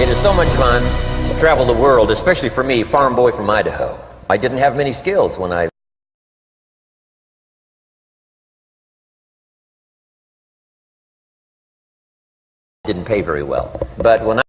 It is so much fun to travel the world, especially for me, farm boy from Idaho. I didn't have many skills when I didn't pay very well. But when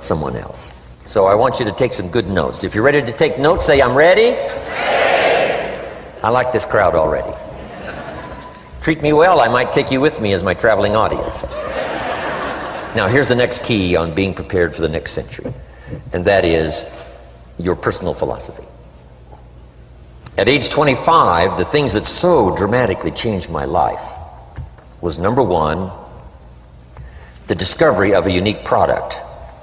someone else. So I want you to take some good notes. If you're ready to take notes, say, I'm ready. I like this crowd already. Treat me well, I might take you with me as my traveling audience. Now, here's the next key on being prepared for the next century, and that is your personal philosophy. At age 25, the things that so dramatically changed my life was, number one, the discovery of a unique product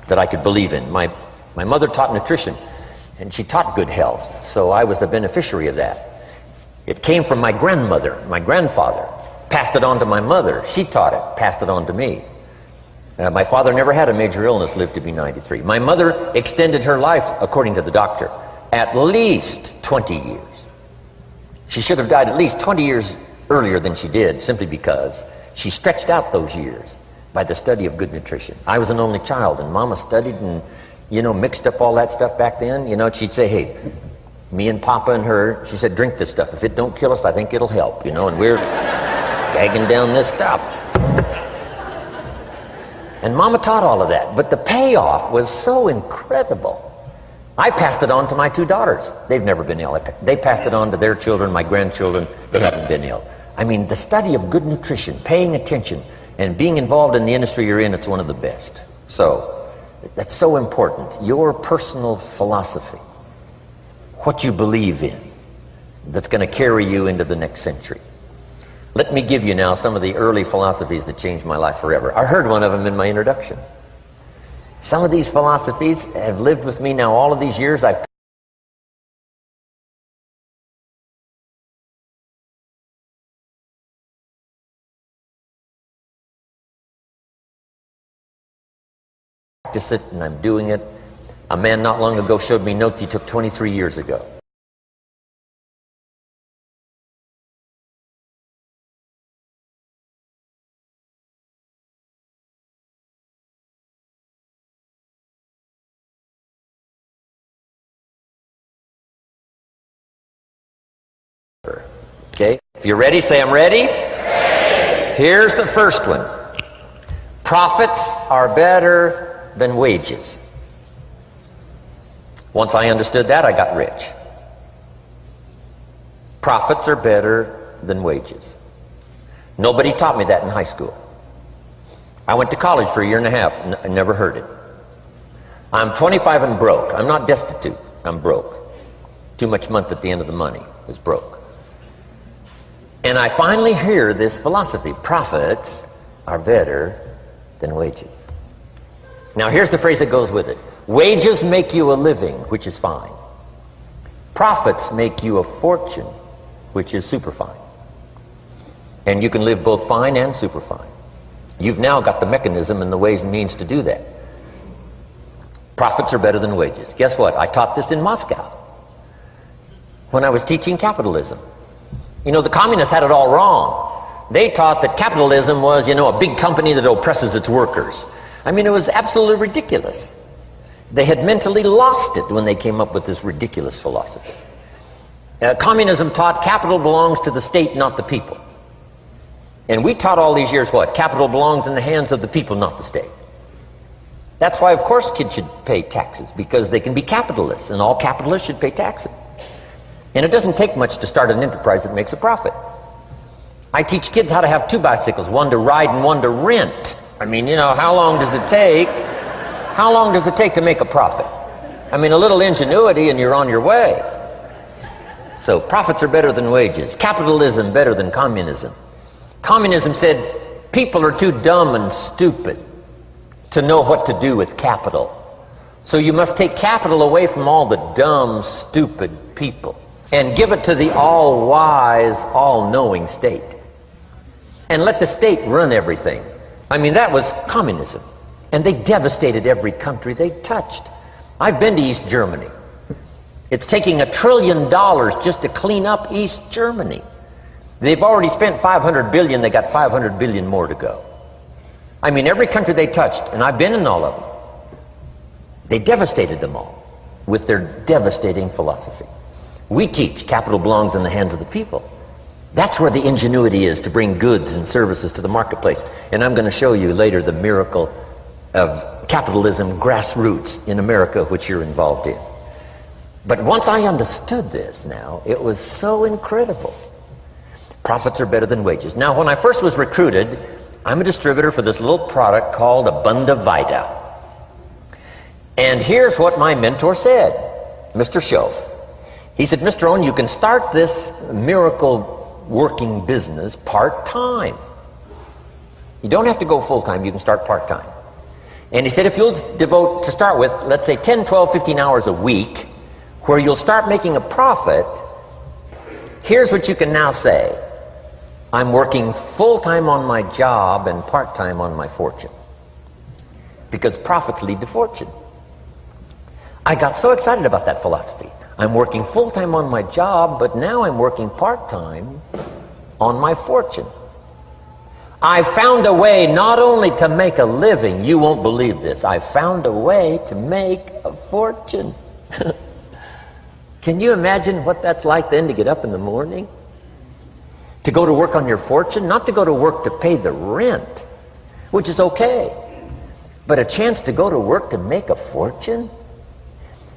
that I could believe in. My mother taught nutrition, and she taught good health, so I was the beneficiary of that. It came from my grandmother. My grandfather passed it on to my mother. She taught it, passed it on to me. My father never had a major illness, lived to be 93. My mother extended her life, according to the doctor, at least 20 years. She should have died at least 20 years earlier than she did, simply because she stretched out those years by the study of good nutrition. I was an only child, and Mama studied and, mixed up all that stuff back then. She'd say, hey, me and Papa and her, she said, drink this stuff. If it don't kill us, I think it'll help, and we're gagging down this stuff. And Mama taught all of that, but the payoff was so incredible. I passed it on to my two daughters. They've never been ill. They passed it on to their children, my grandchildren. They haven't been ill. I mean, the study of good nutrition, paying attention, and being involved in the industry you're in, it's one of the best. So, that's so important. Your personal philosophy, what you believe in, that's going to carry you into the next century. Let me give you now some of the early philosophies that changed my life forever. I heard one of them in my introduction. Some of these philosophies have lived with me now all of these years. I've practiced it, and I'm doing it. A man not long ago showed me notes he took 23 years ago. Okay, if you're ready, say I'm ready. Here's the first one. Profits are better than wages. Once I understood that, I got rich. Profits are better than wages. Nobody taught me that in high school. I went to college for a year and a half, and I never heard it. I'm 25 and broke. I'm not destitute. I'm broke. Too much month at the end of the money is broke. And I finally hear this philosophy. Profits are better than wages. Now here's the phrase that goes with it. Wages make you a living, which is fine. Profits make you a fortune, which is super fine. And you can live both fine and super fine. You've now got the mechanism and the ways and means to do that. Profits are better than wages. Guess what? I taught this in Moscow when I was teaching capitalism. The communists had it all wrong. They taught that capitalism was, a big company that oppresses its workers. I mean, it was absolutely ridiculous. They had mentally lost it when they came up with this ridiculous philosophy. Communism taught capital belongs to the state, not the people. And we taught all these years what? Capital belongs in the hands of the people, not the state. That's why, of course, kids should pay taxes, because they can be capitalists, and all capitalists should pay taxes. And it doesn't take much to start an enterprise that makes a profit. I teach kids how to have two bicycles, one to ride and one to rent. I mean, how long does it take? How long does it take to make a profit? I mean, a little ingenuity and you're on your way. So profits are better than wages. Capitalism better than communism. Communism said people are too dumb and stupid to know what to do with capital. So you must take capital away from all the dumb, stupid people and give it to the all-wise, all-knowing state. And let the state run everything. I mean, that was communism. And they devastated every country they touched. I've been to East Germany. It's taking $1 trillion just to clean up East Germany. They've already spent $500 billion. They got $500 billion more to go. I mean, every country they touched, and I've been in all of them, they devastated them all with their devastating philosophy. We teach capital belongs in the hands of the people. That's where the ingenuity is to bring goods and services to the marketplace. And I'm going to show you later the miracle of capitalism grassroots in America, which you're involved in. But once I understood this now, it was so incredible. Profits are better than wages. Now, when I first was recruited, I'm a distributor for this little product called Abunda Vita. And here's what my mentor said, Mr. Schoaf. He said, Mr. Rohn, you can start this miracle working business part-time. You don't have to go full-time, you can start part-time. And he said, if you'll devote, to start with, let's say 10, 12, 15 hours a week, where you'll start making a profit, here's what you can now say. I'm working full-time on my job and part-time on my fortune. Because profits lead to fortune. I got so excited about that philosophy. I'm working full-time on my job, but now I'm working part-time on my fortune. I found a way not only to make a living, you won't believe this, I found a way to make a fortune. Can you imagine what that's like then to get up in the morning? To go to work on your fortune? Not to go to work to pay the rent, which is okay, but a chance to go to work to make a fortune?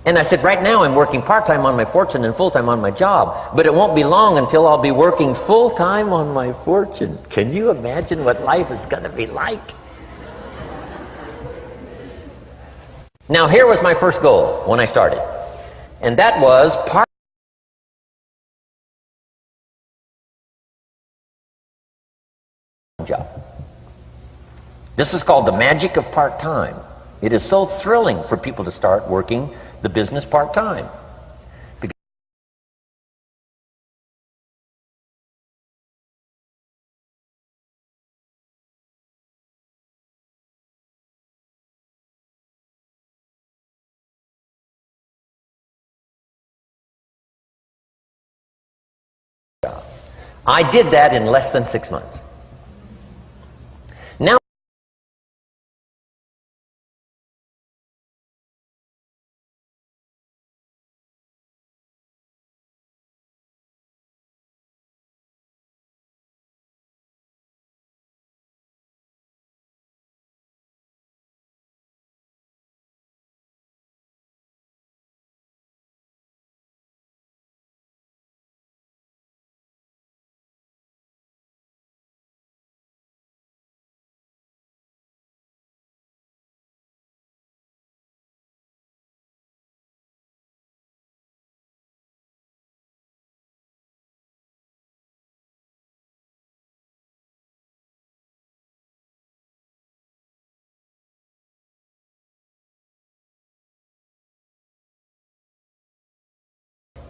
And I said, right now I'm working part-time on my fortune and full-time on my job, but it won't be long until I'll be working full-time on my fortune. Can you imagine what life is going to be like? Now, here was my first goal when I started, and that was job. This is called the magic of part-time. It is so thrilling for people to start working the business part-time. I did that in less than 6 months. Now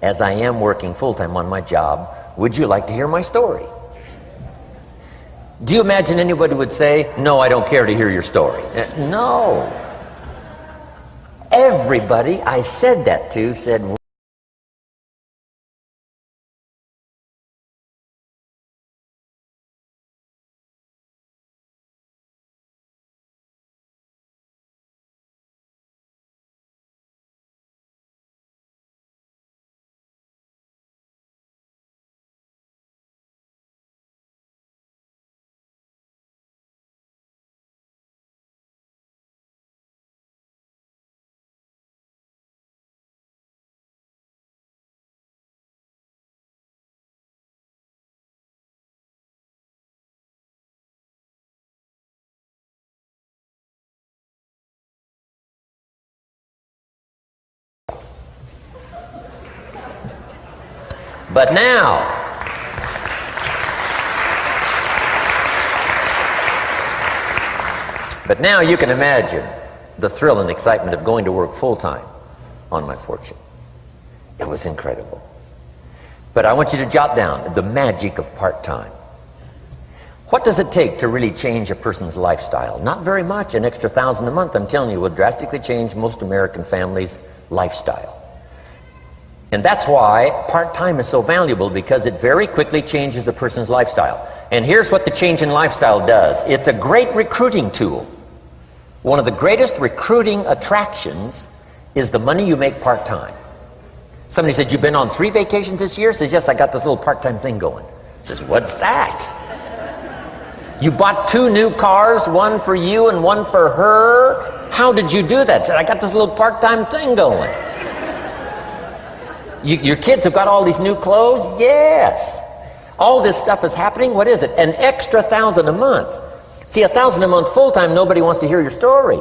as I am working full-time on my job, would you like to hear my story? Do you imagine anybody would say, no, I don't care to hear your story? No. Everybody I said that to said, But now, you can imagine the thrill and excitement of going to work full-time on my fortune. It was incredible. But I want you to jot down the magic of part-time. What does it take to really change a person's lifestyle? Not very much. An extra $1,000 a month, I'm telling you, would drastically change most American families' lifestyle. And that's why part-time is so valuable, because it very quickly changes a person's lifestyle. And here's what the change in lifestyle does. It's a great recruiting tool. One of the greatest recruiting attractions is the money you make part-time. Somebody said, "You've been on 3 vacations this year?" Says, "Yes, I got this little part-time thing going." Says, "What's that?" "You bought 2 new cars, one for you and one for her. How did you do that?" Said, "I got this little part-time thing going." Your kids have got all these new clothes? Yes. All this stuff is happening. What is it? An extra $1,000 a month. See, $1,000 a month full-time, nobody wants to hear your story.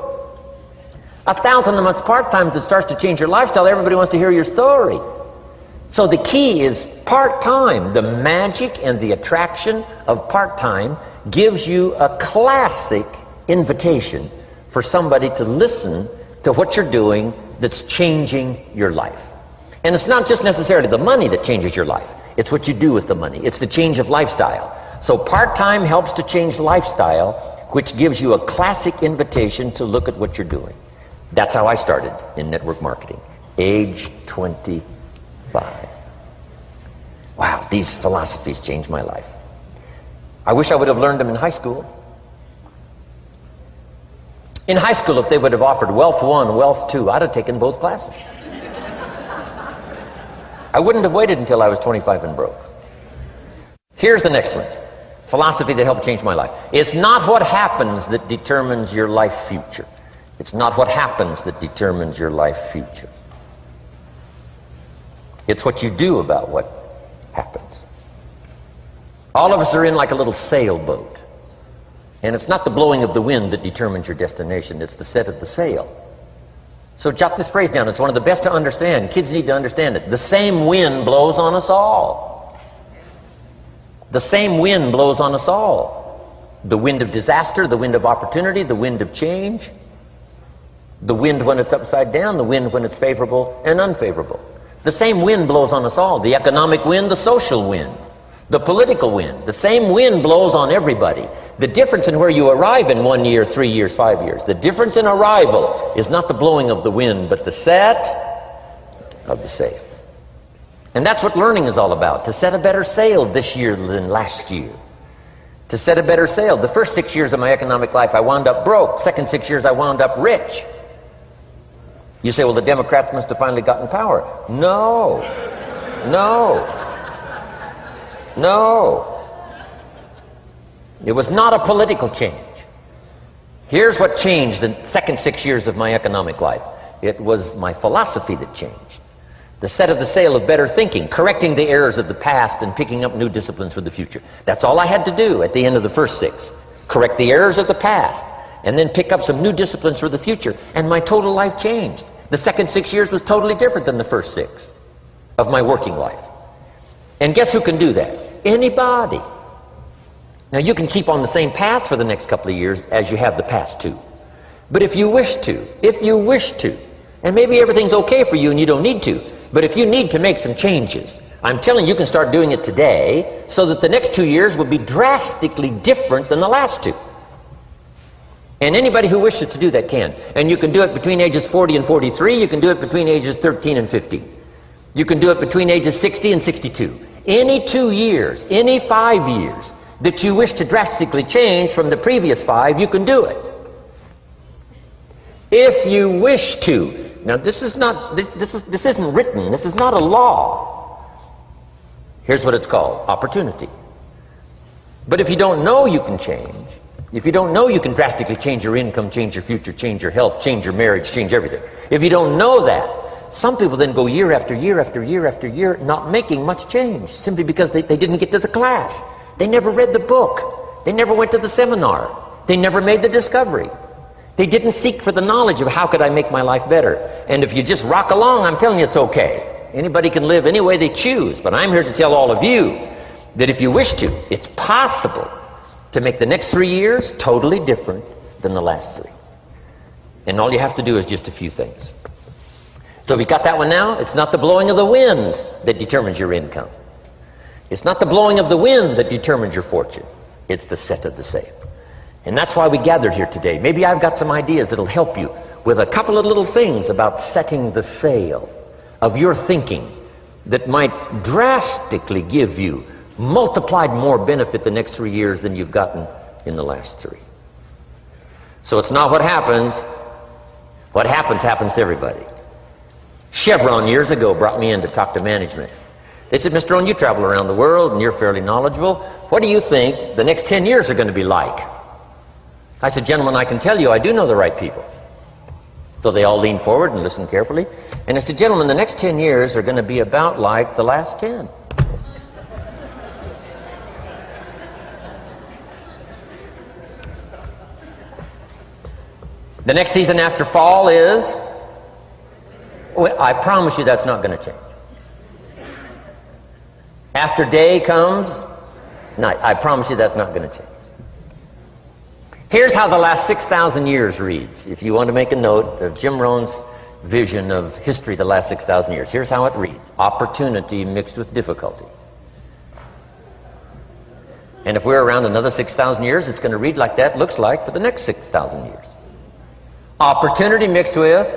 $1,000 a month part-time that starts to change your lifestyle, everybody wants to hear your story. So the key is part-time. The magic and the attraction of part-time gives you a classic invitation for somebody to listen to what you're doing that's changing your life. And it's not just necessarily the money that changes your life. It's what you do with the money. It's the change of lifestyle. So part-time helps to change lifestyle, which gives you a classic invitation to look at what you're doing. That's how I started in network marketing, age 25. Wow, these philosophies changed my life. I wish I would have learned them in high school. In high school, if they would have offered Wealth 1, Wealth 2, I'd have taken both classes. I wouldn't have waited until I was 25 and broke. Here's the next one. Philosophy that helped change my life. It's not what happens that determines your life future. It's not what happens that determines your life future. It's what you do about what happens. All of us are in like a little sailboat. And it's not the blowing of the wind that determines your destination. It's the set of the sail. So jot this phrase down. It's one of the best to understand. Kids need to understand it. The same wind blows on us all. The same wind blows on us all. The wind of disaster, the wind of opportunity, the wind of change. The wind when it's upside down, the wind when it's favorable and unfavorable. The same wind blows on us all. The economic wind, the social wind, the political wind. The same wind blows on everybody. The difference in where you arrive in 1 year, 3 years, 5 years, the difference in arrival is not the blowing of the wind, but the set of the sail. And that's what learning is all about, to set a better sail this year than last year. To set a better sail. The first 6 years of my economic life, I wound up broke. Second 6 years, I wound up rich. You say, well, the Democrats must have finally gotten power. No. No. No. It was not a political change. Here's what changed the second 6 years of my economic life. It was my philosophy that changed. The set of the sail of better thinking, correcting the errors of the past and picking up new disciplines for the future. That's all I had to do at the end of the first 6. Correct the errors of the past and then pick up some new disciplines for the future. And my total life changed. The second 6 years was totally different than the first 6 of my working life. And guess who can do that? Anybody. Now you can keep on the same path for the next couple of years as you have the past 2. But if you wish to, and maybe everything's okay for you and you don't need to, but if you need to make some changes, I'm telling you, you can start doing it today so that the next 2 years will be drastically different than the last 2. And anybody who wishes to do that can. And you can do it between ages 40 and 43. You can do it between ages 13 and 15. You can do it between ages 60 and 62. Any 2 years, any 5 years that you wish to drastically change from the previous 5, you can do it. If you wish to. Now this isn't written. This is not a law. Here's what it's called: opportunity. But if you don't know you can change, if you don't know you can drastically change your income, change your future, change your health, change your marriage, change everything, if you don't know that, some people then go year after year after year after year not making much change simply because they didn't get to the class. They never read the book. They never went to the seminar. They never made the discovery. They didn't seek for the knowledge of how could I make my life better. And if you just rock along, I'm telling you it's okay. Anybody can live any way they choose, but I'm here to tell all of you that if you wish to, it's possible to make the next 3 years totally different than the last 3. And all you have to do is just a few things. So if you got that one now, it's not the blowing of the wind that determines your income. It's not the blowing of the wind that determines your fortune. It's the set of the sail. And that's why we gathered here today. Maybe I've got some ideas that'll help you with a couple of little things about setting the sail of your thinking that might drastically give you multiplied more benefit the next 3 years than you've gotten in the last 3. So it's not what happens. What happens to everybody. Chevron years ago brought me in to talk to management. They said, Mr. Rohn, you travel around the world and you're fairly knowledgeable. What do you think the next 10 years are going to be like? I said, gentlemen, I can tell you I do know the right people. So they all leaned forward and listened carefully. And I said, gentlemen, the next 10 years are going to be about like the last 10. The next season after fall is, well, I promise you that's not going to change. After day comes night. I promise you that's not going to change. Here's how the last 6,000 years reads. If you want to make a note of Jim Rohn's vision of history the last 6,000 years, here's how it reads. Opportunity mixed with difficulty. And if we're around another 6,000 years, it's going to read like that looks like for the next 6,000 years. Opportunity mixed with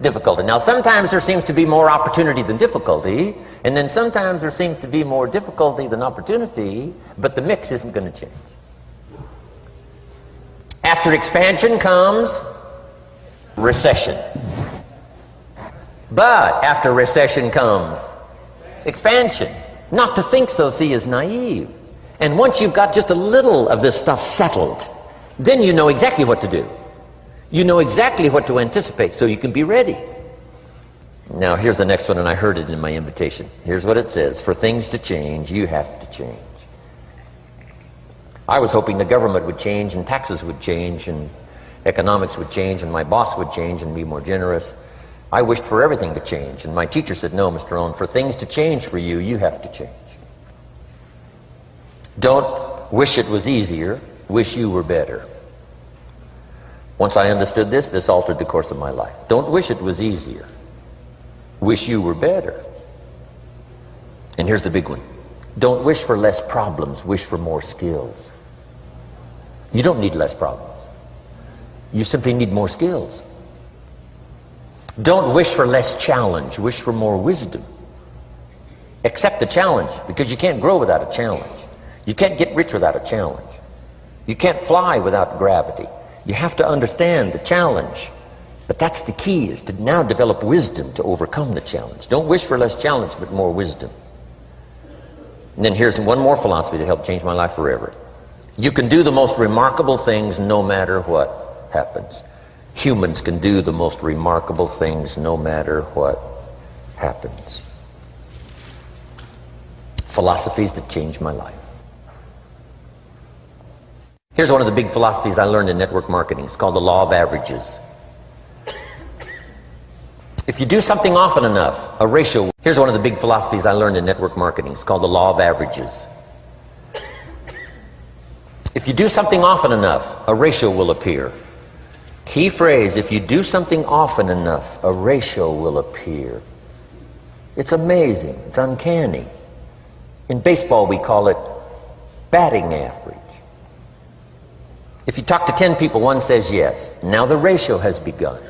difficulty. Now, sometimes there seems to be more opportunity than difficulty, and then sometimes there seems to be more difficulty than opportunity, but the mix isn't going to change. After expansion comes recession. But after recession comes expansion. Not to think so, see, is naive. And once you've got just a little of this stuff settled, then you know exactly what to do. You know exactly what to anticipate, so you can be ready. Now, here's the next one, and I heard it in my invitation. Here's what it says. For things to change, you have to change. I was hoping the government would change, and taxes would change, and economics would change, and my boss would change and be more generous. I wished for everything to change, and my teacher said, no, Mr. Rohn, for things to change for you, you have to change. Don't wish it was easier, wish you were better. Once I understood this, this altered the course of my life. Don't wish it was easier. Wish you were better. And here's the big one. Don't wish for less problems, wish for more skills. You don't need less problems. You simply need more skills. Don't wish for less challenge, wish for more wisdom. Accept the challenge, because you can't grow without a challenge. You can't get rich without a challenge. You can't fly without gravity. You have to understand the challenge. But that's the key, is to now develop wisdom to overcome the challenge. Don't wish for less challenge, but more wisdom. And then here's one more philosophy that helped change my life forever. You can do the most remarkable things no matter what happens. Humans can do the most remarkable things no matter what happens. Philosophies that changed my life. Here's one of the big philosophies I learned in network marketing. It's called the law of averages. If you do something often enough, a ratio... Here's one of the big philosophies I learned in network marketing. It's called the law of averages. If you do something often enough, a ratio will appear. Key phrase, if you do something often enough, a ratio will appear. It's amazing. It's uncanny. In baseball, we call it batting average. If you talk to 10 people, one says yes. Now the ratio has begun.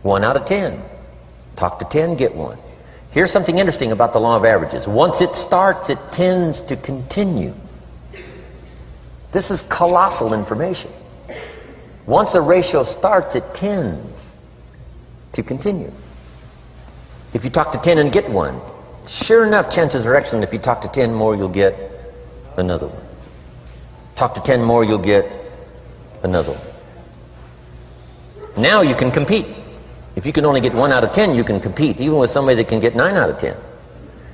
1 out of 10. Talk to 10, get 1. Here's something interesting about the law of averages. Once it starts, it tends to continue. This is colossal information. Once a ratio starts, it tends to continue. If you talk to 10 and get 1, sure enough, chances are excellent if you talk to 10 more, you'll get another one. Talk to 10 more, you'll get another one. Now you can compete. If you can only get 1 out of 10, you can compete, even with somebody that can get 9 out of 10.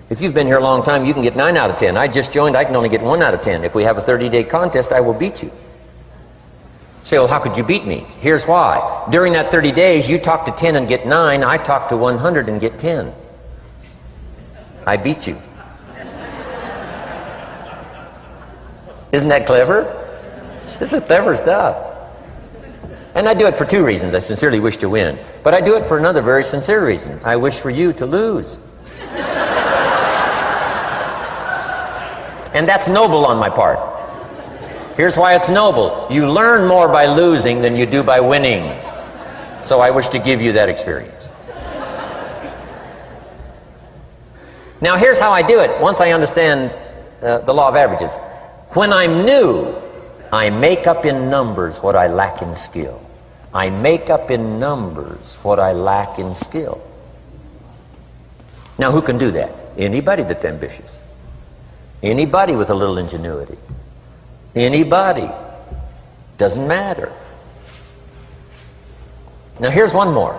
If you've been here a long time, you can get 9 out of 10. I just joined, I can only get 1 out of 10. If we have a 30-day contest, I will beat you. Say, well, how could you beat me? Here's why. During that 30 days, you talk to 10 and get 9. I talk to 100 and get 10. I beat you. Isn't that clever? This is clever stuff. And I do it for two reasons. I sincerely wish to win. But I do it for another very sincere reason. I wish for you to lose. And that's noble on my part. Here's why it's noble. You learn more by losing than you do by winning. So I wish to give you that experience. Now here's how I do it once I understand the law of averages. When I'm new, I make up in numbers what I lack in skill. I make up in numbers what I lack in skill. Now who can do that? Anybody that's ambitious. Anybody with a little ingenuity. Anybody. Doesn't matter. Now here's one more.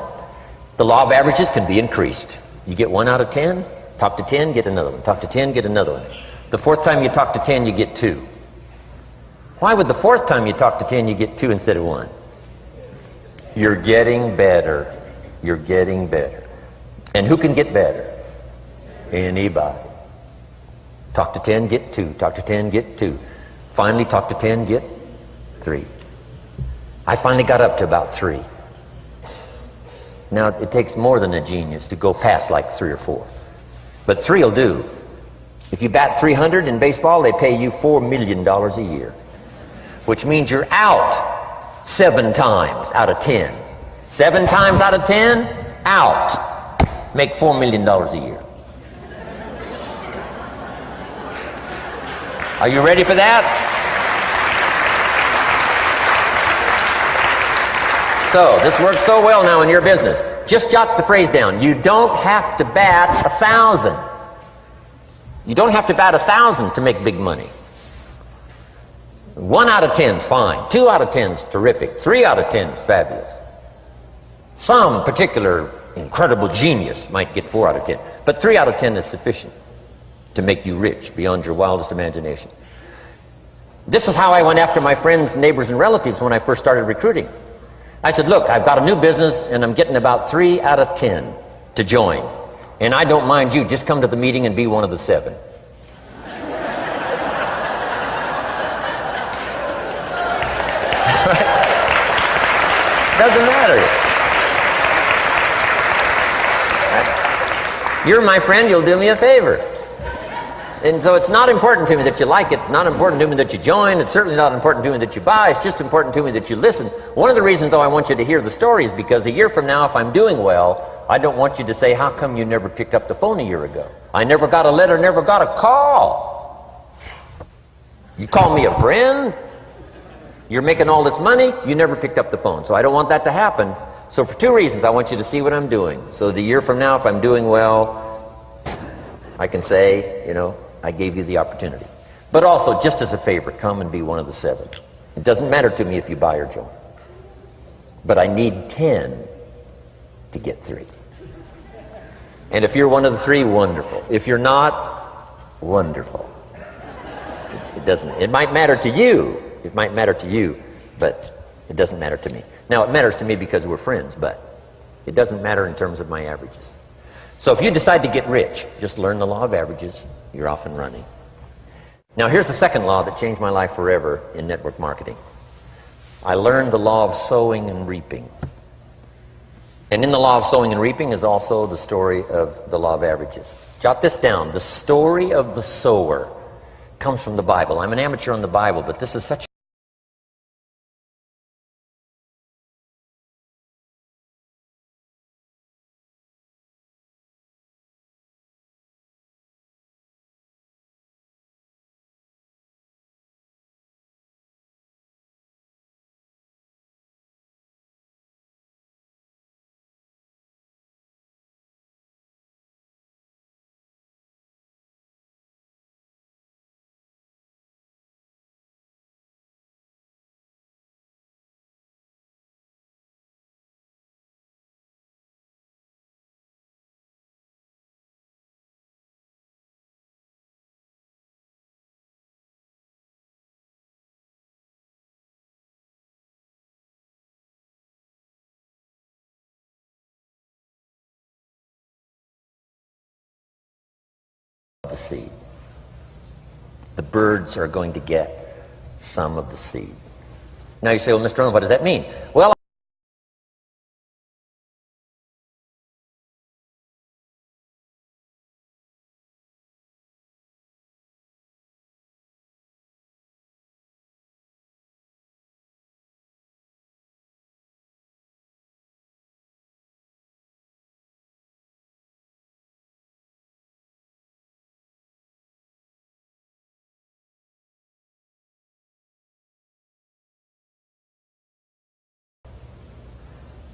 The law of averages can be increased. You get 1 out of 10, talk to 10, get another one. Talk to 10, get another one. The fourth time you talk to 10, you get 2. Why would the fourth time you talk to 10, you get 2 instead of 1? You're getting better. You're getting better. And who can get better? Anybody. Talk to 10, get 2. Talk to 10, get 2. Finally, talk to 10, get 3. I finally got up to about 3. Now, it takes more than a genius to go past like 3 or 4. But 3 will do. If you bat 300 in baseball, they pay you $4 million a year. Which means you're out 7 times out of 10. 7 times out of 10, out. Make $4 million a year. Are you ready for that? So, this works so well now in your business. Just jot the phrase down. You don't have to bat 1,000. You don't have to bat 1,000 to make big money. 1 out of 10 is fine. 2 out of 10 is terrific. 3 out of 10 is fabulous. Some particular incredible genius might get 4 out of 10. But 3 out of 10 is sufficient to make you rich beyond your wildest imagination. This is how I went after my friends, neighbors, and relatives when I first started recruiting. I said, look, I've got a new business and I'm getting about 3 out of 10 to join. And I don't mind you, just come to the meeting and be one of the 7. Doesn't matter. You're my friend, you'll do me a favor. And so it's not important to me that you like it. It's not important to me that you join. It's certainly not important to me that you buy. It's just important to me that you listen. One of the reasons, though, I want you to hear the story is because a year from now, if I'm doing well, I don't want you to say, how come you never picked up the phone a year ago? I never got a letter, never got a call. You call me a friend? You're making all this money, you never picked up the phone. So I don't want that to happen. So for 2 reasons, I want you to see what I'm doing. So the year from now, if I'm doing well, I can say, you know, I gave you the opportunity. But also, just as a favor, come and be one of the 7. It doesn't matter to me if you buy or join. But I need 10 to get 3. And if you're one of the 3, wonderful. If you're not, wonderful. It doesn't. It might matter to you. It might matter to you, but it doesn't matter to me. Now, it matters to me because we're friends, but it doesn't matter in terms of my averages. So if you decide to get rich, just learn the law of averages. You're off and running. Now, here's the second law that changed my life forever in network marketing. I learned the law of sowing and reaping. And in the law of sowing and reaping is also the story of the law of averages. Jot this down. The story of the sower comes from the Bible. I'm an amateur on the Bible, but this is such the seed. The birds are going to get some of the seed. Now you say, well, Mr. Rohn, what does that mean? Well,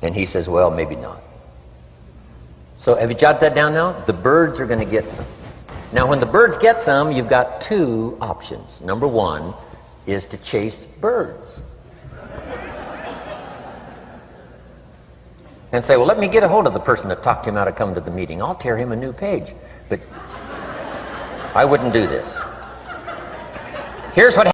and he says, well, maybe not. So have you jotted that down now? The birds are going to get some. Now, when the birds get some, you've got two options. Number one is to chase birds. And say, well, let me get a hold of the person that talked him out of coming to the meeting. I'll tear him a new page. But I wouldn't do this. Here's what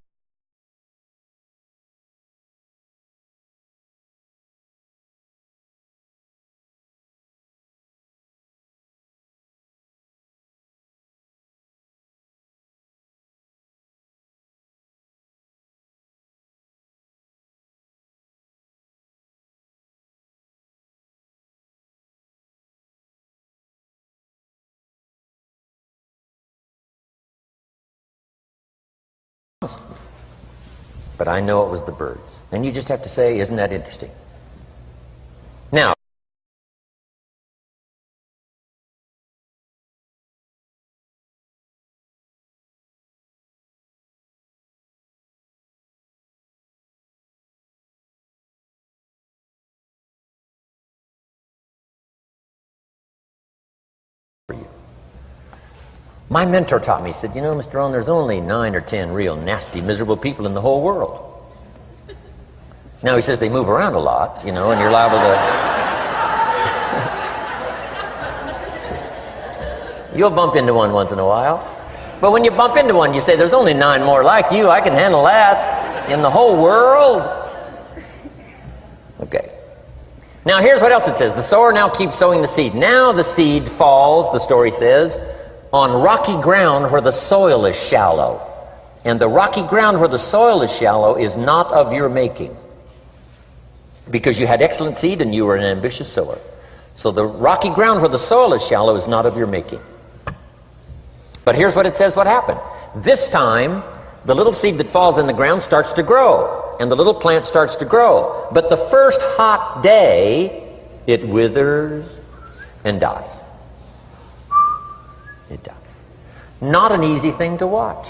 but I know it was the birds. And you just have to say, isn't that interesting? Now, my mentor taught me, he said, you know, Mr. Rohn, there's only 9 or 10 real nasty, miserable people in the whole world. Now, he says they move around a lot, you know, and you're liable to... You'll bump into one once in a while. But when you bump into one, you say, there's only 9 more like you. I can handle that in the whole world. Okay. Now, here's what else it says. The sower now keeps sowing the seed. Now the seed falls, the story says, on rocky ground where the soil is shallow. And the rocky ground where the soil is shallow is not of your making, because you had excellent seed and you were an ambitious sower. So the rocky ground where the soil is shallow is not of your making. But here's what it says what happened. This time, the little seed that falls in the ground starts to grow, and the little plant starts to grow. But the first hot day, it withers and dies. It dies. Not an easy thing to watch.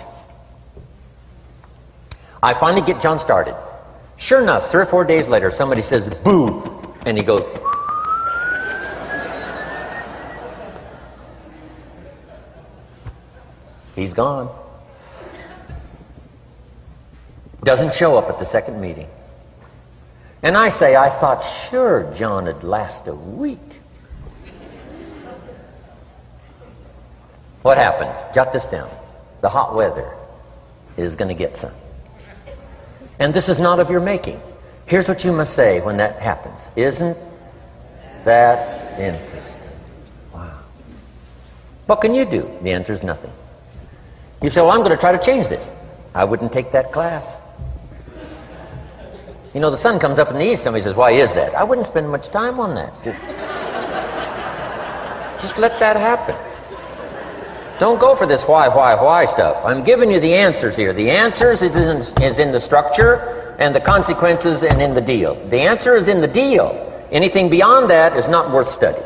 I finally get John started. Sure enough, 3 or 4 days later, somebody says, boo, and he goes, he's gone. Doesn't show up at the second meeting. And I say, I thought, sure, John would last a week. What happened? Jot this down. The hot weather is going to get some. And this is not of your making. Here's what you must say when that happens. Isn't that interesting? Wow. What can you do? The answer is nothing. You say, well, I'm going to try to change this. I wouldn't take that class. You know, the sun comes up in the east. Somebody says, why is that? I wouldn't spend much time on that. Just let that happen. Don't go for this why stuff. I'm giving you the answers here. The answers is in the structure, and the consequences and in the deal. The answer is in the deal. Anything beyond that is not worth study.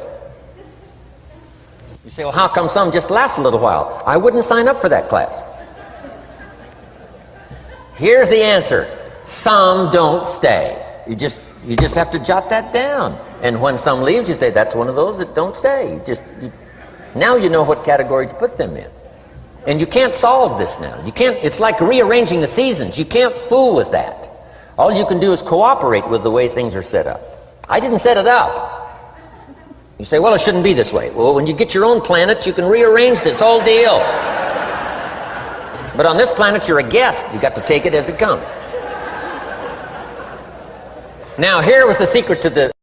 You say, well, how come some just last a little while? I wouldn't sign up for that class. Here's the answer. Some don't stay. You just have to jot that down. And when some leaves, you say, that's one of those that don't stay. Now you know what category to put them in. And you can't solve this now. You can't. It's like rearranging the seasons. You can't fool with that. All you can do is cooperate with the way things are set up. I didn't set it up. You say, well, it shouldn't be this way. Well, when you get your own planet, you can rearrange this whole deal. But on this planet, you're a guest. You got to take it as it comes. Now, here was the secret to the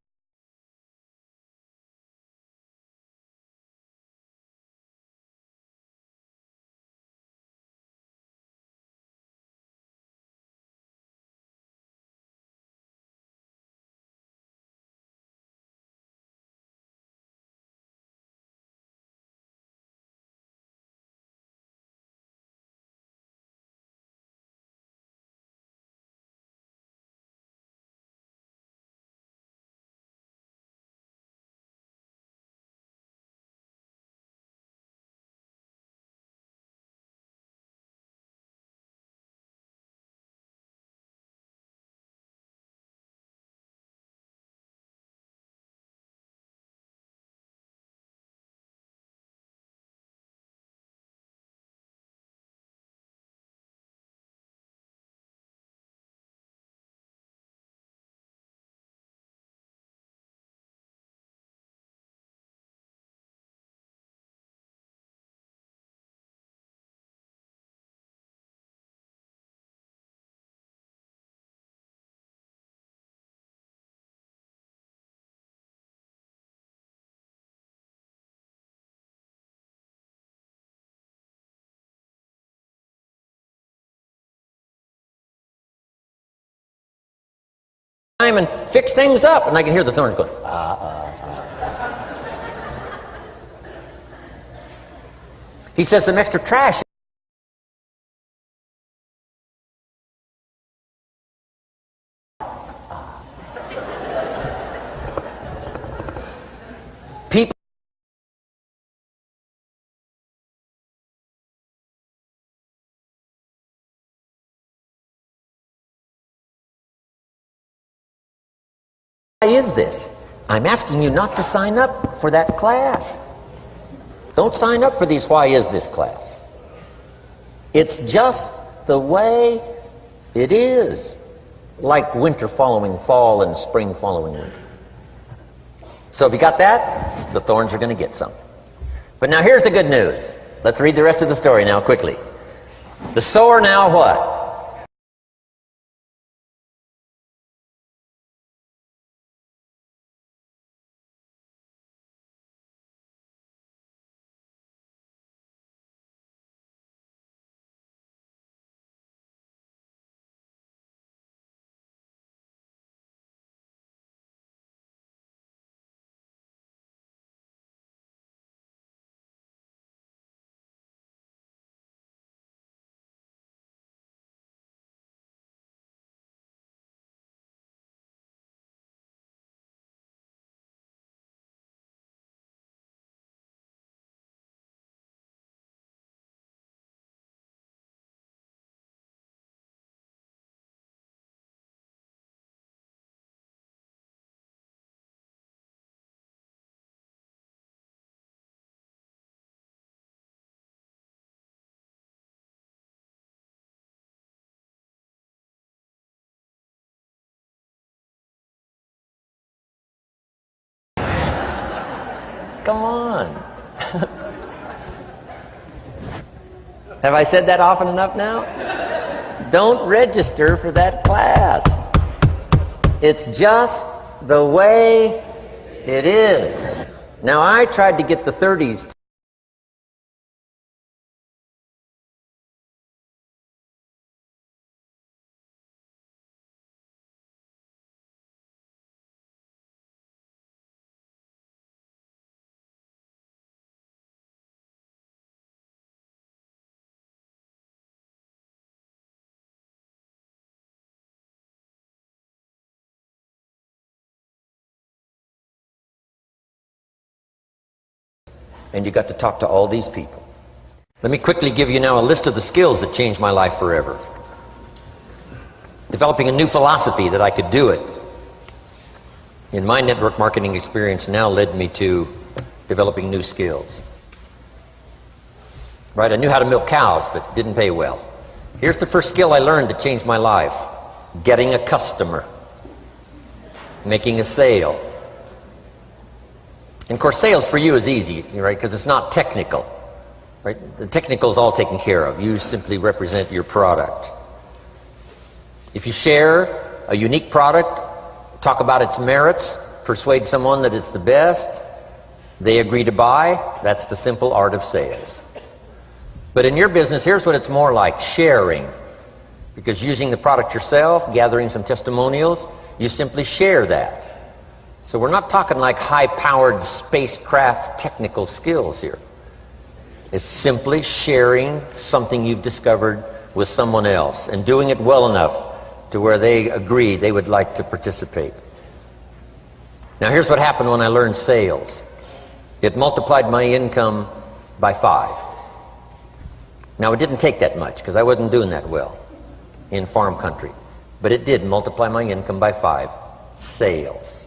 and fix things up. And I can hear the thorns going, He says some extra trash. People why is this? I'm asking you not to sign up for that class. Don't sign up for these why is this class. It's just the way it is. Like winter following fall and spring following winter. So if you got that, the thorns are going to get some. But now here's the good news. Let's read the rest of the story now quickly. The sower now what? Come on. Have I said that often enough now? Don't register for that class. It's just the way it is. Now, I tried to get the 30s and you got to talk to all these people. Let me quickly give you now a list of the skills that changed my life forever. Developing a new philosophy that I could do it in my network marketing experience now led me to developing new skills. Right, I knew how to milk cows, but it didn't pay well. Here's the first skill I learned that changed my life. Getting a customer. Making a sale. And of course, sales for you is easy, right? Because it's not technical, right? The technical is all taken care of. You simply represent your product. If you share a unique product, talk about its merits, persuade someone that it's the best, they agree to buy, that's the simple art of sales. But in your business, here's what it's more like, sharing. Because using the product yourself, gathering some testimonials, you simply share that. So we're not talking like high-powered spacecraft technical skills here. It's simply sharing something you've discovered with someone else and doing it well enough to where they agree they would like to participate. Now here's what happened when I learned sales. It multiplied my income by 5. Now it didn't take that much because I wasn't doing that well in farm country. But it did multiply my income by 5. Sales.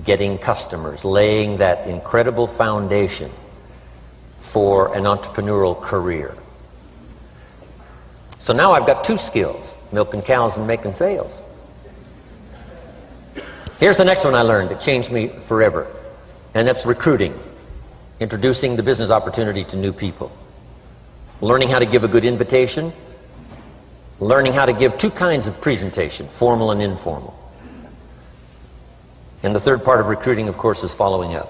Getting customers, laying that incredible foundation for an entrepreneurial career. So now I've got 2 skills, milking cows and making sales. Here's the next one I learned that changed me forever, and that's recruiting, introducing the business opportunity to new people, learning how to give a good invitation, learning how to give 2 kinds of presentation, formal and informal. And the third part of recruiting, of course, is following up.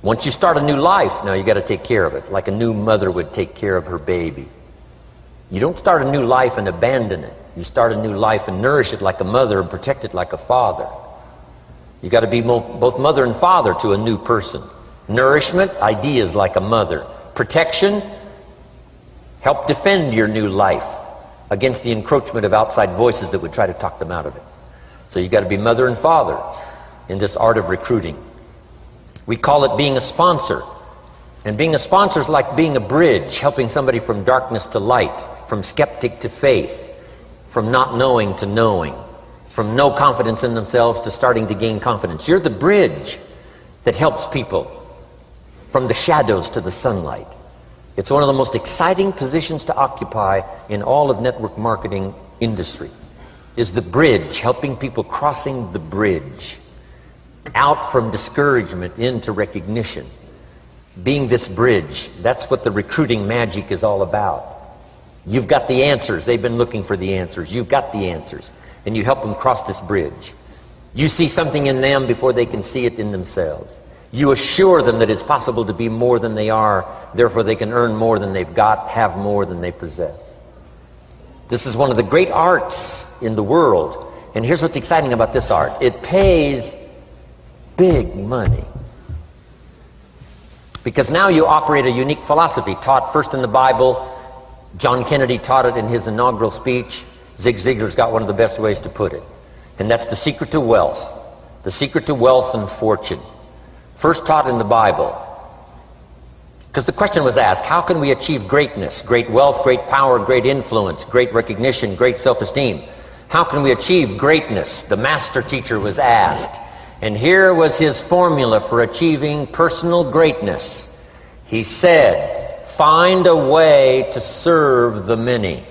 Once you start a new life, now you got to take care of it, like a new mother would take care of her baby. You don't start a new life and abandon it. You start a new life and nourish it like a mother and protect it like a father. You got to be both mother and father to a new person. Nourishment, ideas like a mother. Protection, help defend your new life against the encroachment of outside voices that would try to talk them out of it. So you got to be mother and father in this art of recruiting. We call it being a sponsor. And being a sponsor is like being a bridge, helping somebody from darkness to light, from skeptic to faith, from not knowing to knowing, from no confidence in themselves to starting to gain confidence. You're the bridge that helps people from the shadows to the sunlight. It's one of the most exciting positions to occupy in all of network marketing industry, is the bridge, helping people crossing the bridge out from discouragement into recognition. Being this bridge, that's what the recruiting magic is all about. You've got the answers. They've been looking for the answers. You've got the answers. And you help them cross this bridge. You see something in them before they can see it in themselves. You assure them that it's possible to be more than they are, therefore they can earn more than they've got, have more than they possess. This is one of the great arts in the world. And here's what's exciting about this art. It pays big money. Because now you operate a unique philosophy taught first in the Bible. John Kennedy taught it in his inaugural speech. Zig Ziglar's got one of the best ways to put it. And that's the secret to wealth. The secret to wealth and fortune. First taught in the Bible. Because the question was asked, how can we achieve greatness, great wealth, great power, great influence, great recognition, great self-esteem? How can we achieve greatness? The master teacher was asked. And here was his formula for achieving personal greatness. He said, find a way to serve the many.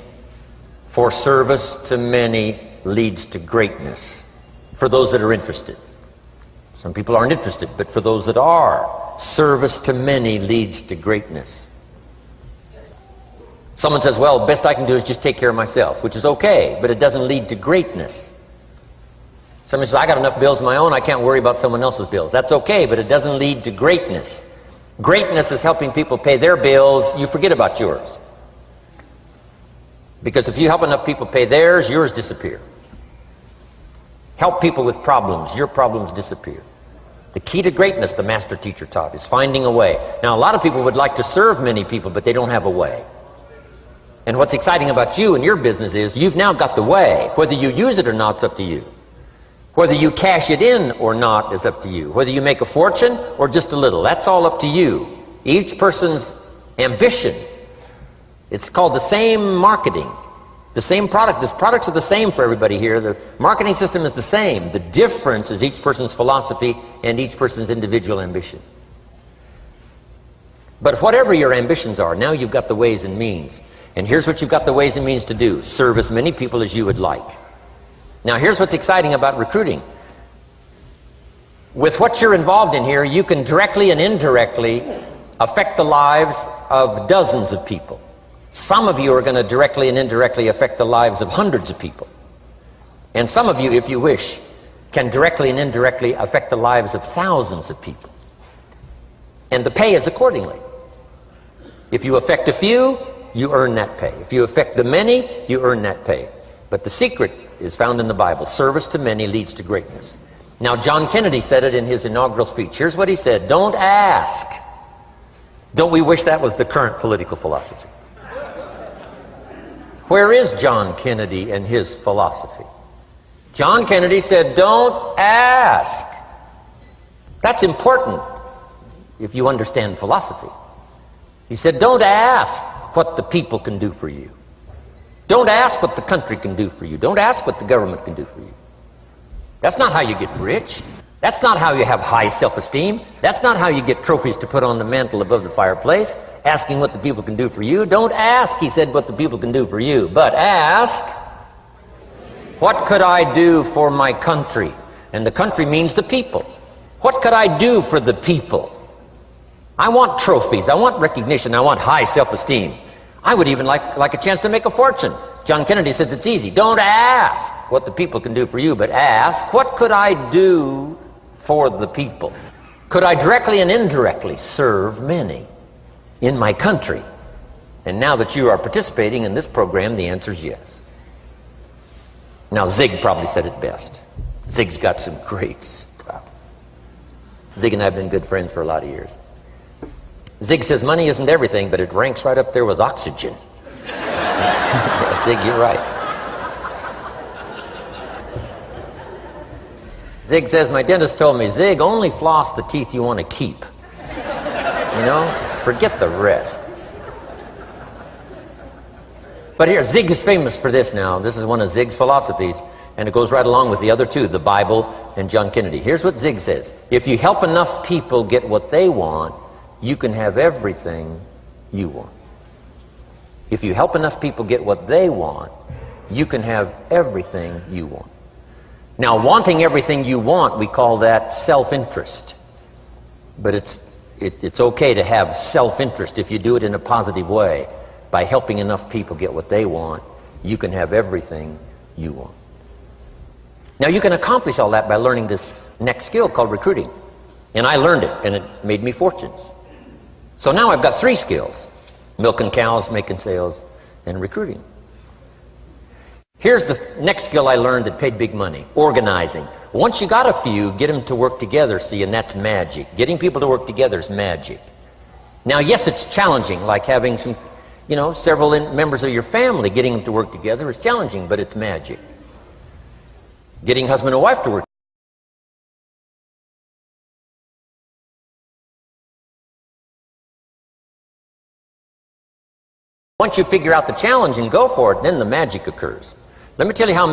For service to many leads to greatness. For those that are interested. Some people aren't interested, but for those that are, service to many leads to greatness. Someone says, well, best I can do is just take care of myself, which is okay, but it doesn't lead to greatness. Somebody says, I got enough bills of my own, I can't worry about someone else's bills. That's okay, but it doesn't lead to greatness. Greatness is helping people pay their bills, you forget about yours. Because if you help enough people pay theirs, yours disappear. Help people with problems, your problems disappear. The key to greatness, the master teacher taught, is finding a way. Now, a lot of people would like to serve many people, but they don't have a way. And what's exciting about you and your business is you've now got the way. Whether you use it or not, it's up to you. Whether you cash it in or not is up to you. Whether you make a fortune or just a little, that's all up to you. Each person's ambition. It's called the same marketing. The same product. The products are the same for everybody here. The marketing system is the same. The difference is each person's philosophy and each person's individual ambition. But whatever your ambitions are, now you've got the ways and means. And here's what you've got the ways and means to do. Serve as many people as you would like. Now here's what's exciting about recruiting. With what you're involved in here, you can directly and indirectly affect the lives of dozens of people. Some of you are going to directly and indirectly affect the lives of hundreds of people. And some of you, if you wish, can directly and indirectly affect the lives of thousands of people. And the pay is accordingly. If you affect a few, you earn that pay. If you affect the many, you earn that pay. But the secret is found in the Bible. Service to many leads to greatness. Now, John Kennedy said it in his inaugural speech. Here's what he said. Don't ask. Don't we wish that was the current political philosophy? Where is John Kennedy and his philosophy? John Kennedy said, don't ask. That's important if you understand philosophy. He said, don't ask what the people can do for you. Don't ask what the country can do for you. Don't ask what the government can do for you. That's not how you get rich. That's not how you have high self-esteem. That's not how you get trophies to put on the mantle above the fireplace, asking what the people can do for you. Don't ask, he said, what the people can do for you, but ask, what could I do for my country? And the country means the people. What could I do for the people? I want trophies. I want recognition. I want high self-esteem. I would even like a chance to make a fortune. John Kennedy says it's easy. Don't ask what the people can do for you, but ask, what could I do for the people? Could I directly and indirectly serve many in my country? And now that you are participating in this program, the answer is yes. Now, Zig probably said it best. Zig's got some great stuff. Zig and I have been good friends for a lot of years. Zig says money isn't everything, but it ranks right up there with oxygen. Zig, you're right. Zig says, my dentist told me, Zig, only floss the teeth you want to keep. You know, forget the rest. But here, Zig is famous for this now. This is one of Zig's philosophies, and it goes right along with the other two, the Bible and John Kennedy. Here's what Zig says. If you help enough people get what they want, you can have everything you want. If you help enough people get what they want, you can have everything you want. Now, wanting everything you want, we call that self-interest. But it's okay to have self-interest if you do it in a positive way. By helping enough people get what they want, you can have everything you want. Now, you can accomplish all that by learning this next skill called recruiting. And I learned it, and it made me fortunes. So now I've got 3 skills: milking cows, making sales, and recruiting. Here's the next skill I learned that paid big money: organizing. Once you got a few, get them to work together, see, and that's magic. Getting people to work together is magic. Now, yes, it's challenging, like having several members of your family. Getting them to work together is challenging, but it's magic. Getting husband and wife to work. Once you figure out the challenge and go for it, then the magic occurs. Let me tell you how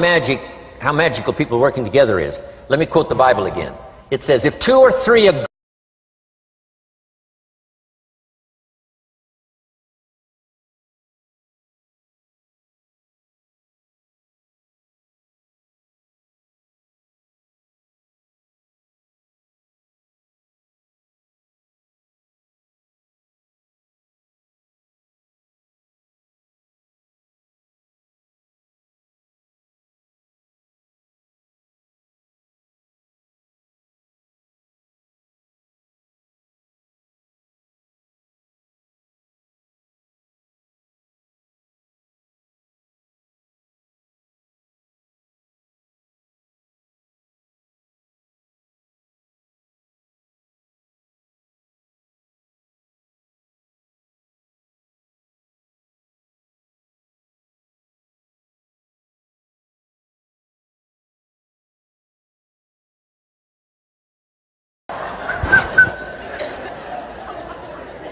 magical people working together is. Let me quote the Bible again. It says, if 2 or 3 agree,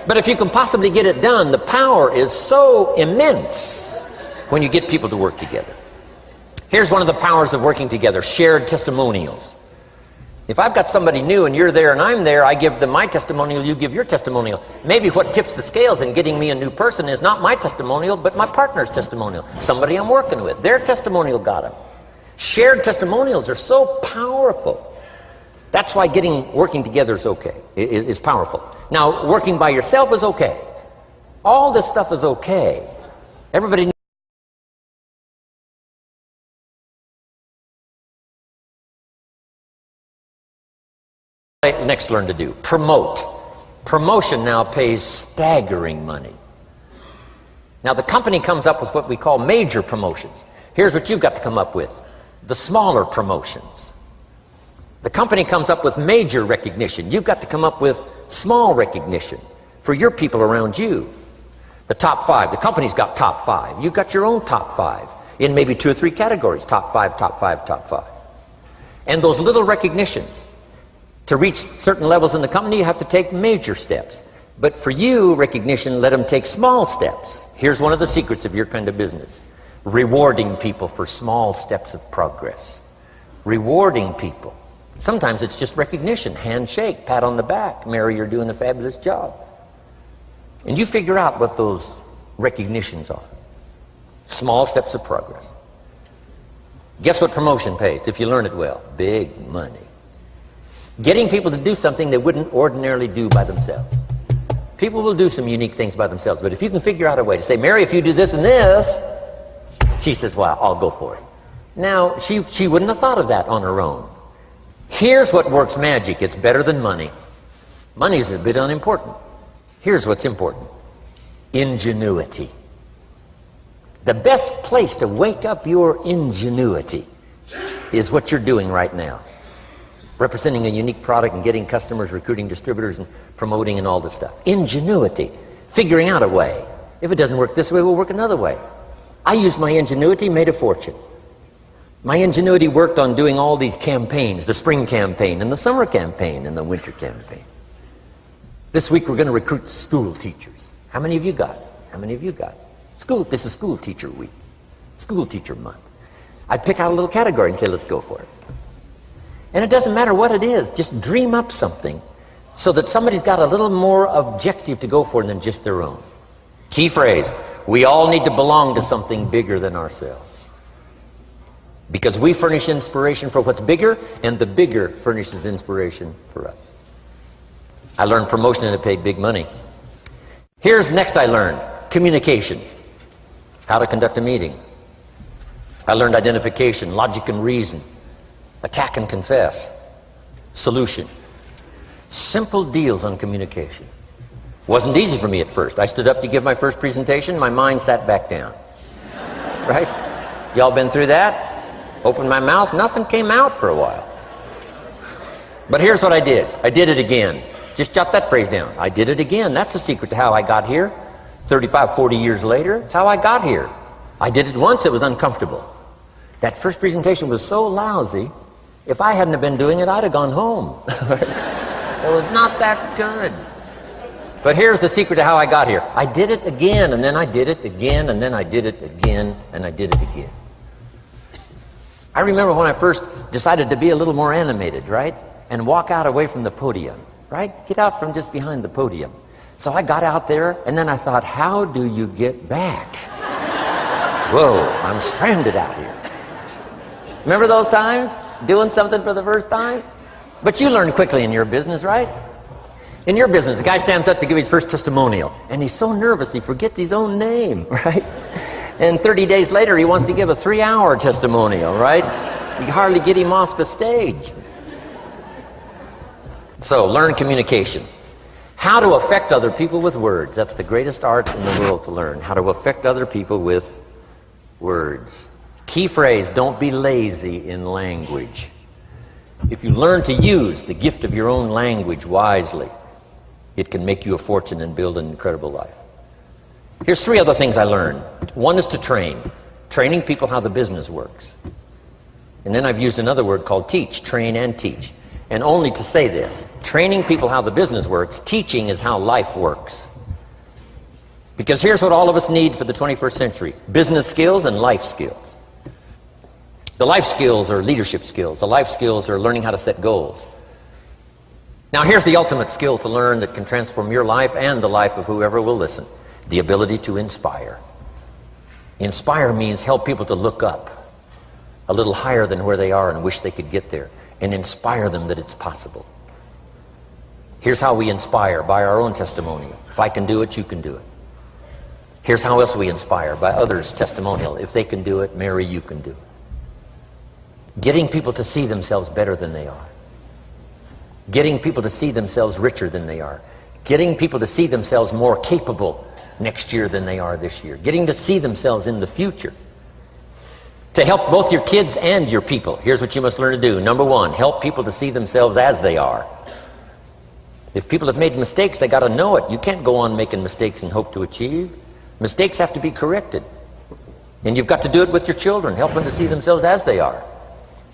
but if you can possibly get it done, the power is so immense when you get people to work together. Here's one of the powers of working together: shared testimonials. If I've got somebody new and you're there and I'm there, I give them my testimonial, you give your testimonial. Maybe what tips the scales in getting me a new person is not my testimonial, but my partner's testimonial. Somebody I'm working with, their testimonial got them. Shared testimonials are so powerful. That's why working together is okay, is powerful. Now, working by yourself is okay. All this stuff is okay. Everybody next learn to do. Promote. Promotion now pays staggering money. Now, the company comes up with what we call major promotions. Here's what you've got to come up with: the smaller promotions. The company comes up with major recognition. You've got to come up with small recognition for your people around you. The top 5. The company's got top 5. You've got your own top 5 in maybe 2 or 3 categories: top 5, top 5, top 5. And those little recognitions, to reach certain levels in the company, you have to take major steps. But for you, recognition, let them take small steps. Here's one of the secrets of your kind of business: rewarding people for small steps of progress. Rewarding people. Sometimes it's just recognition, handshake, pat on the back, Mary, you're doing a fabulous job. And you figure out what those recognitions are. Small steps of progress. Guess what promotion pays if you learn it well? Big money. Getting people to do something they wouldn't ordinarily do by themselves. People will do some unique things by themselves, but if you can figure out a way to say, Mary, if you do this and this, she says, well, I'll go for it. Now, she wouldn't have thought of that on her own. Here's what works magic. It's better than money. Money's a bit unimportant. Here's what's important: ingenuity. The best place to wake up your ingenuity is what you're doing right now. Representing a unique product and getting customers, recruiting distributors, and promoting and all this stuff. Ingenuity. Figuring out a way. If it doesn't work this way, we'll work another way. I used my ingenuity, made a fortune. My ingenuity worked on doing all these campaigns, the spring campaign and the summer campaign and the winter campaign. This week we're going to recruit school teachers. How many of you got? How many of you got? This is school teacher week. School teacher month. I'd pick out a little category and say, let's go for it. And it doesn't matter what it is, just dream up something so that somebody's got a little more objective to go for than just their own. Key phrase, we all need to belong to something bigger than ourselves. Because we furnish inspiration for what's bigger, and the bigger furnishes inspiration for us. I learned promotion and it paid big money. Here's next I learned, communication. How to conduct a meeting. I learned identification, logic and reason, attack and confess, solution. Simple deals on communication. Wasn't easy for me at first. I stood up to give my first presentation, my mind sat back down. Right? Y'all been through that? Opened my mouth, nothing came out for a while. But here's what I did. I did it again. Just jot that phrase down. I did it again. That's the secret to how I got here. 35, 40 years later, it's how I got here. I did it once, it was uncomfortable. That first presentation was so lousy, if I hadn't have been doing it, I'd have gone home. It was not that good. But here's the secret to how I got here. I did it again, and then I did it again, and then I did it again, and I did it again. I remember when I first decided to be a little more animated, right? And walk out away from the podium, right? Get out from just behind the podium. So I got out there, and then I thought, how do you get back? Whoa, I'm stranded out here. Remember those times? Doing something for the first time? But you learn quickly in your business, right? In your business, the guy stands up to give his first testimonial, and he's so nervous he forgets his own name, right? And 30 days later, he wants to give a 3-hour testimonial, right? You hardly get him off the stage. So, learn communication. How to affect other people with words. That's the greatest art in the world to learn. How to affect other people with words. Key phrase, don't be lazy in language. If you learn to use the gift of your own language wisely, it can make you a fortune and build an incredible life. Here's 3 other things I learned. One is to train. Training people how the business works. And then I've used another word called teach. Train and teach. And only to say this, training people how the business works, teaching is how life works. Because here's what all of us need for the 21st century. Business skills and life skills. The life skills are leadership skills. The life skills are learning how to set goals. Now here's the ultimate skill to learn that can transform your life and the life of whoever will listen. The ability to inspire. Inspire means help people to look up a little higher than where they are and wish they could get there, and inspire them that it's possible. Here's how we inspire, by our own testimony. If I can do it, you can do it. Here's how else we inspire, by others' testimonial. If they can do it, Mary, you can do it. Getting people to see themselves better than they are. Getting people to see themselves richer than they are. Getting people to see themselves more capable next year than they are this year. Getting to see themselves in the future. To help both your kids and your people, here's what you must learn to do. Number 1, help people to see themselves as they are. If people have made mistakes, they got to know it. You can't go on making mistakes and hope to achieve. Mistakes have to be corrected. And you've got to do it with your children. Help them to see themselves as they are.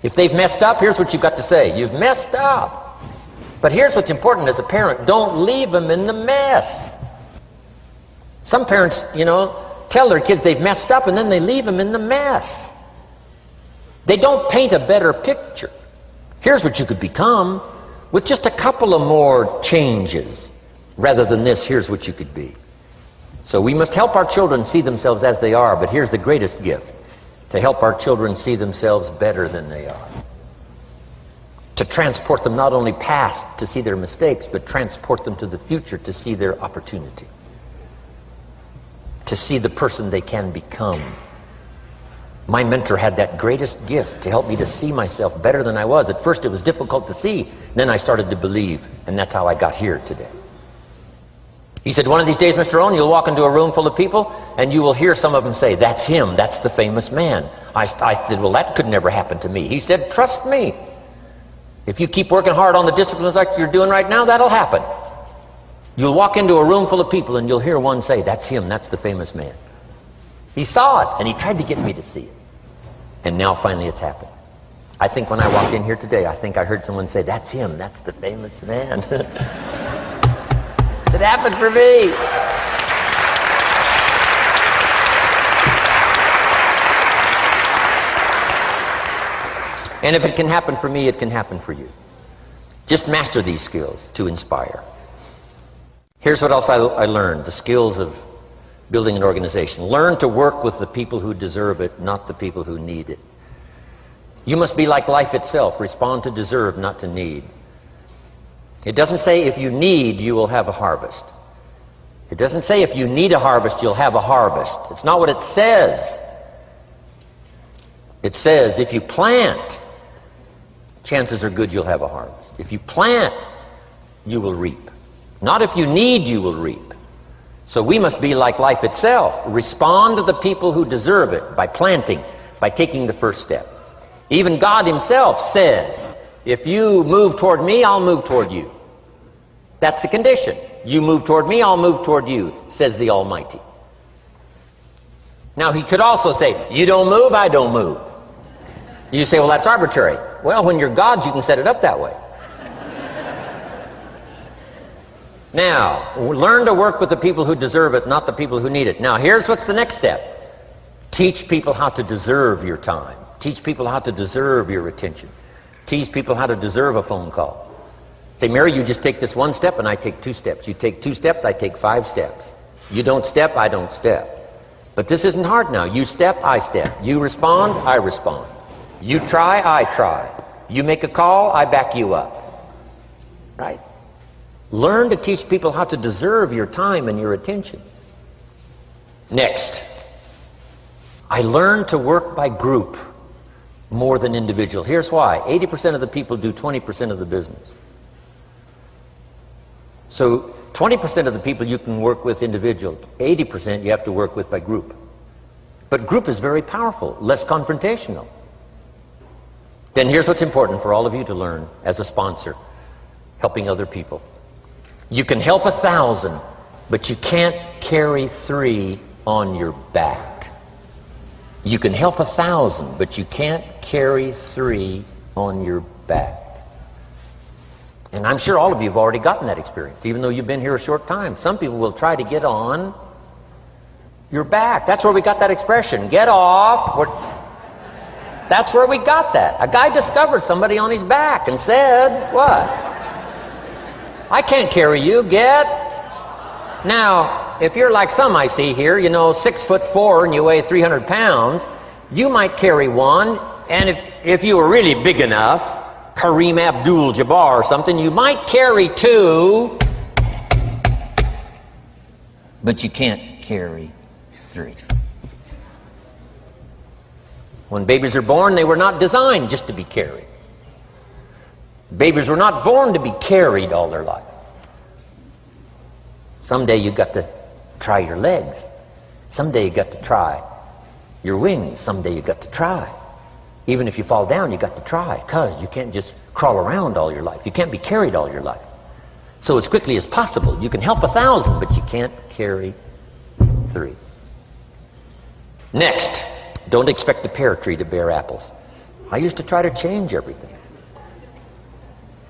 If they've messed up, here's what you've got to say. You've messed up. But here's what's important as a parent. Don't leave them in the mess. Some parents, tell their kids they've messed up and then they leave them in the mess. They don't paint a better picture. Here's what you could become with just a couple of more changes. Rather than this, here's what you could be. So we must help our children see themselves as they are, but here's the greatest gift. To help our children see themselves better than they are. To transport them not only past to see their mistakes, but transport them to the future to see their opportunity. To see the person they can become. My mentor had that greatest gift to help me to see myself better than I was. At first it was difficult to see, then I started to believe, and that's how I got here today. He said, one of these days, Mr. Rohn, you'll walk into a room full of people, and you will hear some of them say, that's him, that's the famous man. I said, well, that could never happen to me. He said, trust me. If you keep working hard on the disciplines like you're doing right now, that'll happen. You'll walk into a room full of people and you'll hear one say, that's him, that's the famous man. He saw it and he tried to get me to see it. And now finally it's happened. I think when I walked in here today, I think I heard someone say, that's him, that's the famous man. It happened for me. And if it can happen for me, it can happen for you. Just master these skills to inspire. Here's what else I learned, the skills of building an organization. Learn to work with the people who deserve it, not the people who need it. You must be like life itself, respond to deserve, not to need. It doesn't say if you need, you will have a harvest. It doesn't say if you need a harvest, you'll have a harvest. It's not what it says. It says if you plant, chances are good you'll have a harvest. If you plant, you will reap. Not if you need, you will reap. So we must be like life itself. Respond to the people who deserve it by planting, by taking the first step. Even God himself says, if you move toward me, I'll move toward you. That's the condition. You move toward me, I'll move toward you, says the Almighty. Now he could also say, you don't move, I don't move. You say, well, that's arbitrary. Well, when you're God, you can set it up that way. Now, learn to work with the people who deserve it, not the people who need it. Now, here's what's the next step. Teach people how to deserve your time. Teach people how to deserve your attention. Teach people how to deserve a phone call. Say, Mary, you just take this one step and I take 2 steps. You take 2 steps, I take 5 steps. You don't step, I don't step. But this isn't hard now. You step, I step. You respond, I respond. You try, I try. You make a call, I back you up. Right? Learn to teach people how to deserve your time and your attention. Next, I learned to work by group more than individual. Here's why. 80% of the people do 20% of the business. So 20% of the people you can work with individual. 80% you have to work with by group. But group is very powerful, less confrontational. Then here's what's important for all of you to learn as a sponsor, helping other people. You can help 1,000, but you can't carry 3 on your back. You can help 1,000, but you can't carry 3 on your back. And I'm sure all of you have already gotten that experience, even though you've been here a short time. Some people will try to get on your back. That's where we got that expression, get off. That's where we got that. A guy discovered somebody on his back and said, what? I can't carry you, get. Now, if you're like some I see here, 6'4" and you weigh 300 pounds, you might carry one, and if you were really big enough, Kareem Abdul-Jabbar or something, you might carry 2, but you can't carry 3. When babies are born, they were not designed just to be carried. Babies were not born to be carried all their life. Someday you got to try your legs. Someday you got to try your wings. Someday you got to try. Even if you fall down, you got to try, because you can't just crawl around all your life. You can't be carried all your life. So as quickly as possible, you can help 1,000, but you can't carry 3. Next, don't expect the pear tree to bear apples. I used to try to change everything.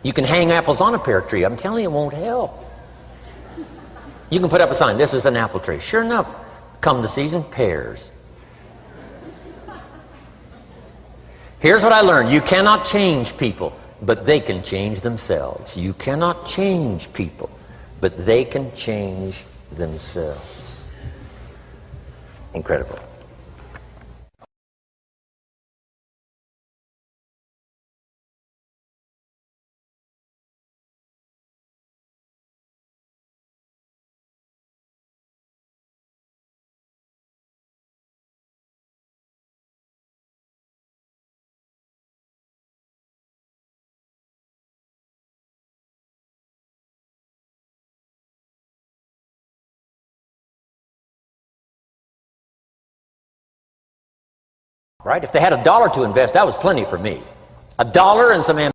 You can hang apples on a pear tree. I'm telling you, it won't help. You can put up a sign, this is an apple tree. Sure enough, come the season, pears. Here's what I learned. You cannot change people, but they can change themselves. You cannot change people, but they can change themselves. Incredible. Right? If they had $1 to invest, that was plenty for me. $1 and some ambition.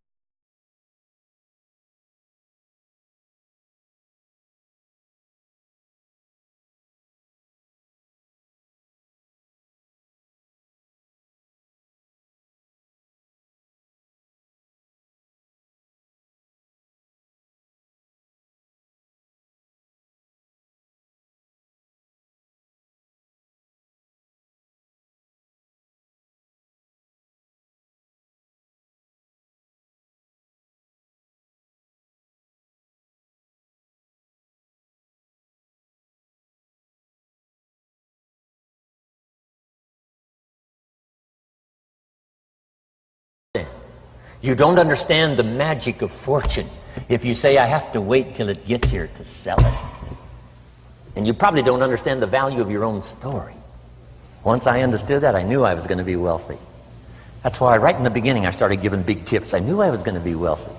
You don't understand the magic of fortune if you say, I have to wait till it gets here to sell it. And you probably don't understand the value of your own story. Once I understood that, I knew I was going to be wealthy. That's why right in the beginning I started giving big tips. I knew I was going to be wealthy.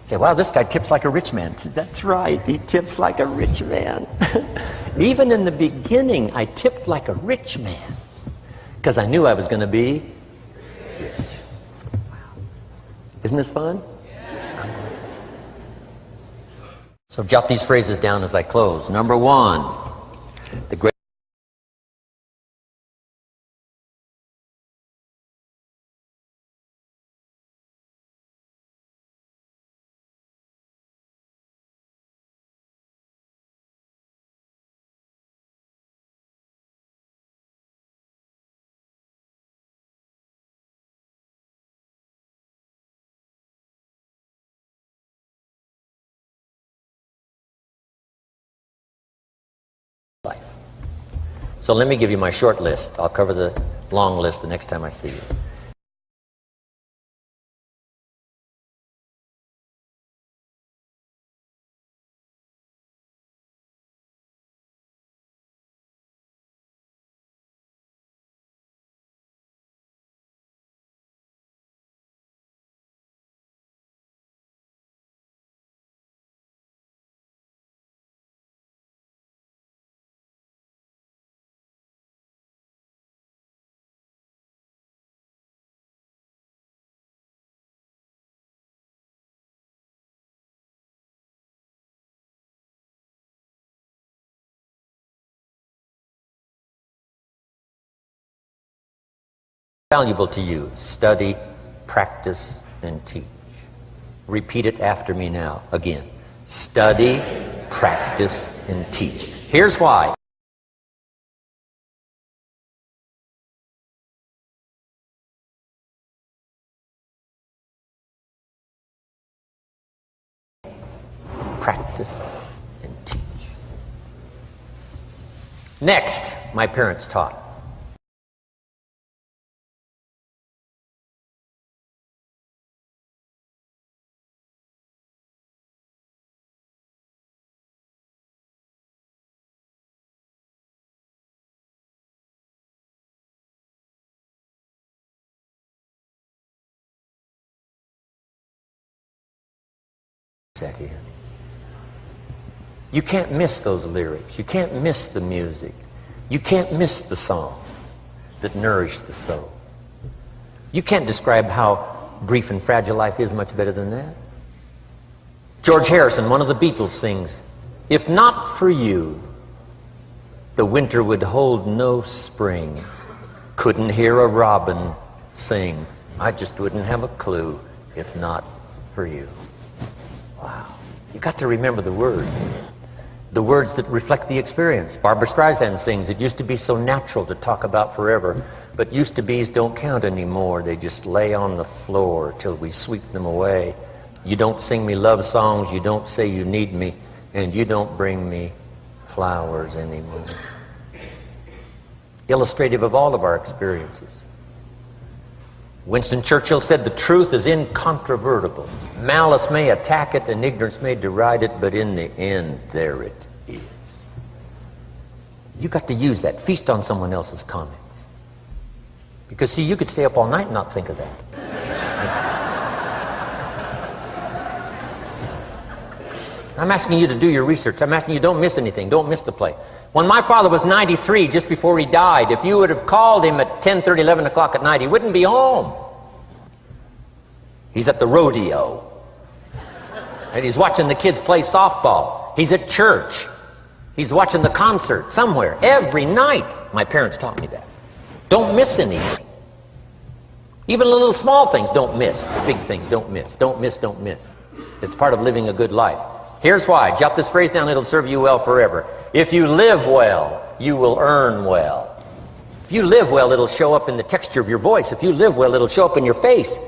Say, wow, this guy tips like a rich man. Said, that's right, he tips like a rich man. Even in the beginning, I tipped like a rich man because I knew I was going to be rich. Wow. Isn't this fun? Yes. So jot these phrases down as I close. Number one, the great life. So let me give you my short list. I'll cover the long list the next time I see you. Valuable to you. Study, practice, and teach. Repeat it after me now. Again. Study, practice, and teach. Here's why. Practice and teach. Next, my parents taught. Here. You can't miss those lyrics. You can't miss the music. You can't miss the songs that nourish the soul. You can't describe how brief and fragile life is much better than that. George Harrison, one of the Beatles, sings, "If not for you, the winter would hold no spring. Couldn't hear a robin sing. I just wouldn't have a clue if not for you." Wow. You got to remember the words that reflect the experience. Barbra Streisand sings, "It used to be so natural to talk about forever, but used to be's don't count anymore. They just lay on the floor till we sweep them away. You don't sing me love songs, you don't say you need me, and you don't bring me flowers anymore." Illustrative of all of our experiences. Winston Churchill said, "The truth is incontrovertible. Malice may attack it and ignorance may deride it, but in the end, there it is." You got to use that. Feast on someone else's comments. Because, see, you could stay up all night and not think of that. I'm asking you to do your research. I'm asking you, don't miss anything. Don't miss the play. When my father was 93, just before he died, if you would have called him at 10:30, 11 o'clock at night, he wouldn't be home. He's at the rodeo. And he's watching the kids play softball. He's at church. He's watching the concert somewhere. Every night. My parents taught me that. Don't miss anything. Even the little small things, don't miss. The big things, don't miss. Don't miss, don't miss. It's part of living a good life. Here's why. Jot this phrase down. It'll serve you well forever. If you live well, you will earn well. If you live well, it'll show up in the texture of your voice. If you live well, it'll show up in your face.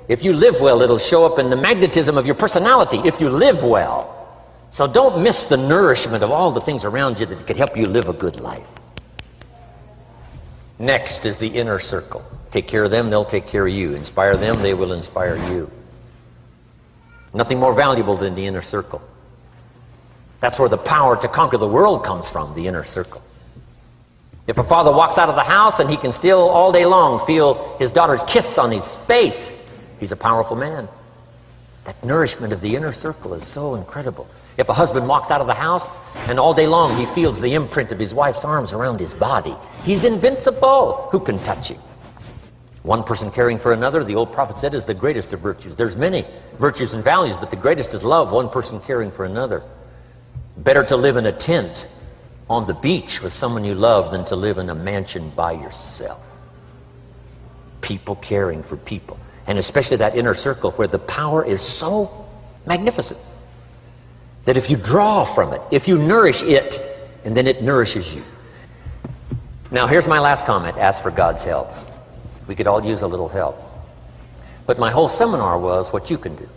If you live well, it'll show up in the magnetism of your personality. If you live well. So don't miss the nourishment of all the things around you that could help you live a good life. Next is the inner circle. Take care of them, they'll take care of you. Inspire them, they will inspire you. Nothing more valuable than the inner circle. That's where the power to conquer the world comes from, the inner circle. If a father walks out of the house and he can still all day long feel his daughter's kiss on his face, he's a powerful man. That nourishment of the inner circle is so incredible. If a husband walks out of the house and all day long he feels the imprint of his wife's arms around his body, he's invincible. Who can touch him? One person caring for another, the old prophet said, is the greatest of virtues. There's many virtues and values, but the greatest is love, one person caring for another. Better to live in a tent on the beach with someone you love than to live in a mansion by yourself. People caring for people. And especially that inner circle where the power is so magnificent that if you draw from it, if you nourish it, and then it nourishes you. Now here's my last comment. Ask for God's help. We could all use a little help. But my whole seminar was what you can do.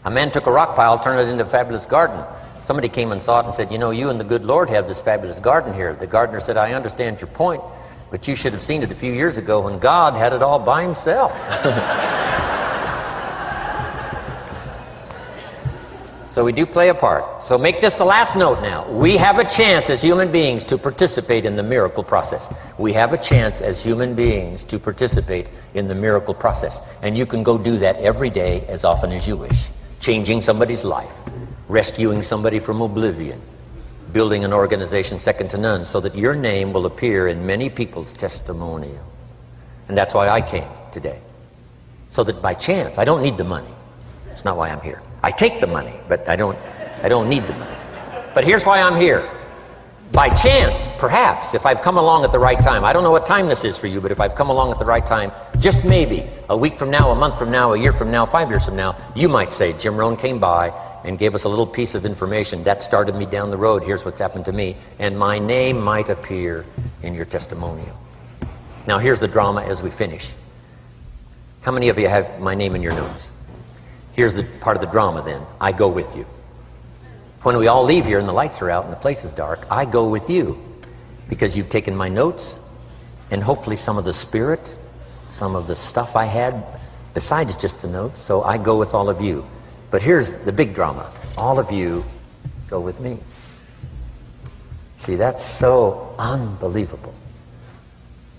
A man took a rock pile, turned it into a fabulous garden. Somebody came and saw it and said, you know, you and the good Lord have this fabulous garden here. The gardener said, I understand your point, but you should have seen it a few years ago when God had it all by himself. So we do play a part. So make this the last note now. We have a chance as human beings to participate in the miracle process. We have a chance as human beings to participate in the miracle process. And you can go do that every day as often as you wish. Changing somebody's life. Rescuing somebody from oblivion. Building an organization second to none so that your name will appear in many people's testimonial. And that's why I came today. So that by chance, I don't need the money. That's not why I'm here. I take the money, but I don't need the money. But here's why I'm here. By chance, perhaps, if I've come along at the right time, I don't know what time this is for you, but if I've come along at the right time, just maybe, a week from now, a month from now, a year from now, 5 years from now, you might say, Jim Rohn came by and gave us a little piece of information. That started me down the road. Here's what's happened to me. And my name might appear in your testimonial. Now here's the drama as we finish. How many of you have my name in your notes? Here's the part of the drama then. I go with you. When we all leave here and the lights are out and the place is dark, I go with you because you've taken my notes and hopefully some of the spirit, some of the stuff I had besides just the notes. So I go with all of you. But here's the big drama. All of you go with me. See, that's so unbelievable.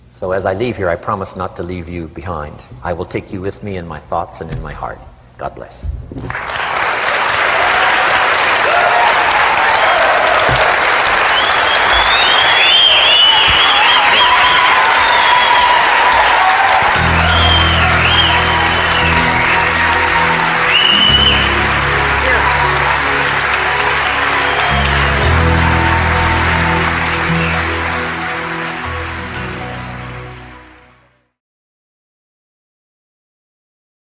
So as I leave here, I promise not to leave you behind. I will take you with me in my thoughts and in my heart. God bless.